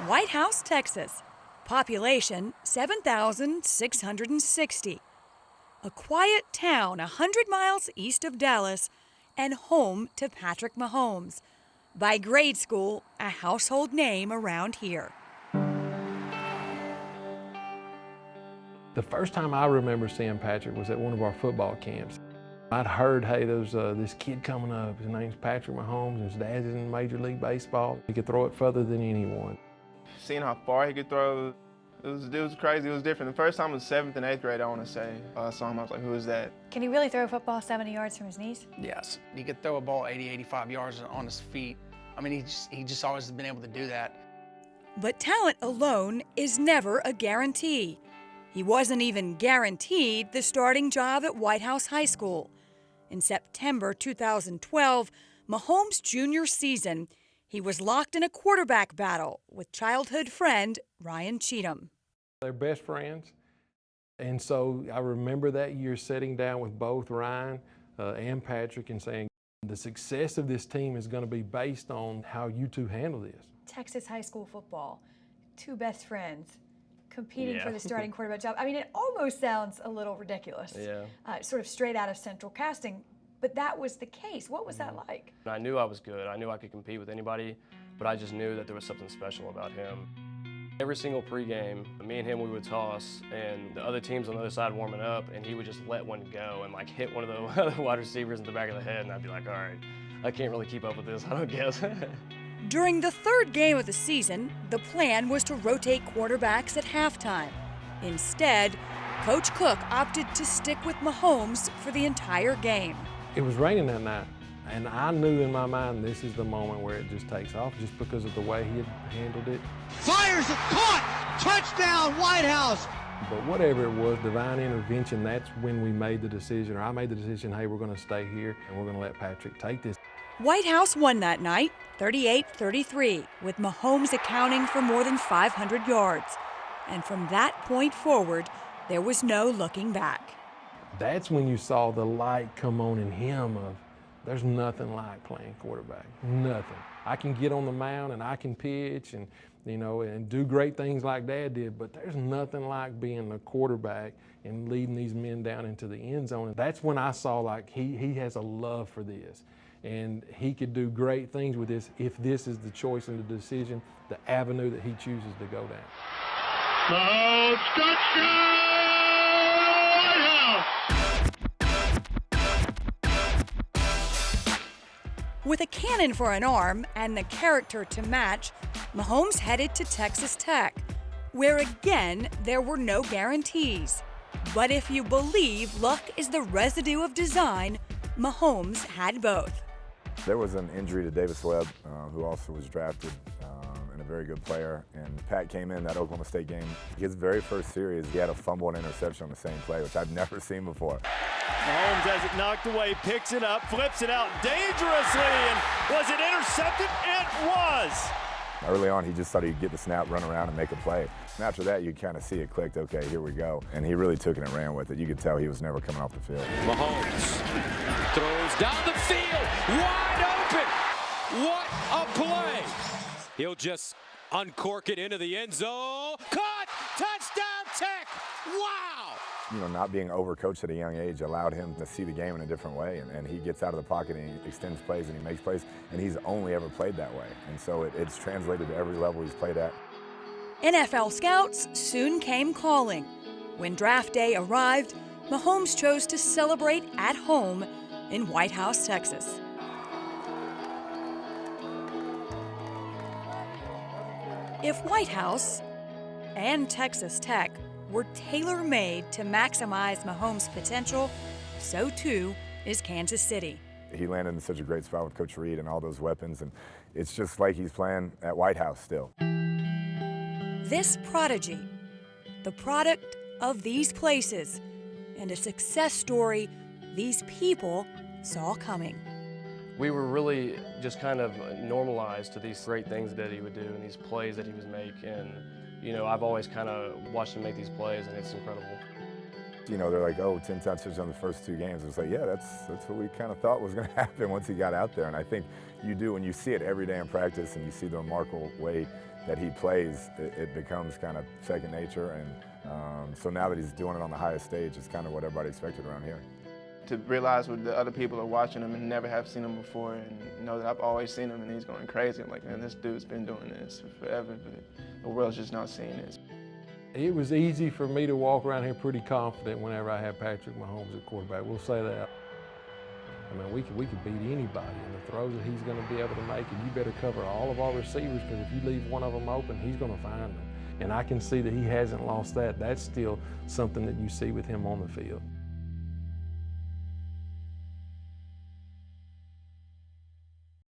Whitehouse, Texas. Population 7,660. A quiet town 100 miles east of Dallas and home to Patrick Mahomes. By grade school, a household name around here. The first time I remember seeing Patrick was at one of our football camps. I'd heard, hey, there's this kid coming up. His name's Patrick Mahomes, and his dad's in Major League Baseball. He could throw it further than anyone. Seeing how far he could throw, it was crazy. It was different. The first time was 7th and 8th grade, I want to say. I saw him, I was like, who is that? Can he really throw a football 70 yards from his knees? Yes. He could throw a ball 80, 85 yards on his feet. I mean, he just always has been able to do that. But talent alone is never a guarantee. He wasn't even guaranteed the starting job at Whitehouse High School. In September 2012, Mahomes' junior season, he was locked in a quarterback battle with childhood friend Ryan Cheatham. They're best friends, and so I remember that year sitting down with both Ryan and Patrick and saying, the success of this team is going to be based on how you two handle this. Texas high school football, two best friends competing for the starting quarterback job. I mean, it almost sounds a little ridiculous, sort of straight out of central casting, but that was the case. What was that like? I knew I was good. I knew I could compete with anybody, but I just knew that there was something special about him. Every single pregame, me and him, we would toss, and the other teams on the other side warming up, and he would just let one go and like hit one of the other wide receivers in the back of the head, and I'd be like, all right, I can't really keep up with this, I don't guess. During the third game of the season, the plan was to rotate quarterbacks at halftime. Instead, Coach Cook opted to stick with Mahomes for the entire game. It was raining that night, and I knew in my mind this is the moment where it just takes off just because of the way he had handled it. Fires it, caught! Touchdown, Whitehouse! But whatever it was, divine intervention, that's when we made the decision, or I made the decision, hey, we're going to stay here and we're going to let Patrick take this. Whitehouse won that night, 38-33, with Mahomes accounting for more than 500 yards. And from that point forward, there was no looking back. That's when you saw the light come on in him of, there's nothing like playing quarterback, nothing. I can get on the mound and I can pitch and, and do great things like Dad did, but there's nothing like being the quarterback and leading these men down into the end zone. And that's when I saw like he has a love for this. And he could do great things with this if this is the choice and the decision, the avenue that he chooses to go down. Mahomes, touchdown! With a cannon for an arm and the character to match, Mahomes headed to Texas Tech, where again there were no guarantees. But if you believe luck is the residue of design, Mahomes had both. There was an injury to Davis Webb, who also was drafted and a very good player. And Pat came in that Oklahoma State game. His very first series, he had a fumble and interception on the same play, which I've never seen before. Mahomes has it knocked away, picks it up, flips it out dangerously, and was it intercepted? It was! Early on, he just thought he'd get the snap, run around, and make a play. And after that, you kind of see it clicked, okay, here we go. And he really took it and ran with it. You could tell he was never coming off the field. Mahomes throws down the field, wide open. What a play. He'll just uncork it into the end zone. Caught, touchdown Tech, wow. Not being overcoached at a young age allowed him to see the game in a different way, and he gets out of the pocket and he extends plays and he makes plays, and he's only ever played that way. And so it's translated to every level he's played at. NFL scouts soon came calling. When draft day arrived, Mahomes chose to celebrate at home in Whitehouse, Texas. If Whitehouse and Texas Tech were tailor-made to maximize Mahomes' potential, so too is Kansas City. He landed in such a great spot with Coach Reed and all those weapons, and it's just like he's playing at Whitehouse still. This prodigy, the product of these places, and a success story these people saw coming. We were really just kind of normalized to these great things that he would do and these plays that he was making. I've always kind of watched him make these plays, and it's incredible. They're like, oh, 10 touchdowns on the first 2 games. It's like, yeah, that's what we kind of thought was going to happen once he got out there. And I think you do when you see it every day in practice and you see the remarkable way that he plays, it becomes kind of second nature. And so now that he's doing it on the highest stage, it's kind of what everybody expected around here. To realize what the other people are watching him and never have seen him before, and know that I've always seen him and he's going crazy. I'm like, man, this dude's been doing this forever, but the world's just not seeing this. It was easy for me to walk around here pretty confident whenever I had Patrick Mahomes at quarterback. We'll say that. I mean, we could beat anybody, and the throws that he's going to be able to make, and you better cover all of our receivers, because if you leave one of them open, he's going to find them. And I can see that he hasn't lost that. That's still something that you see with him on the field.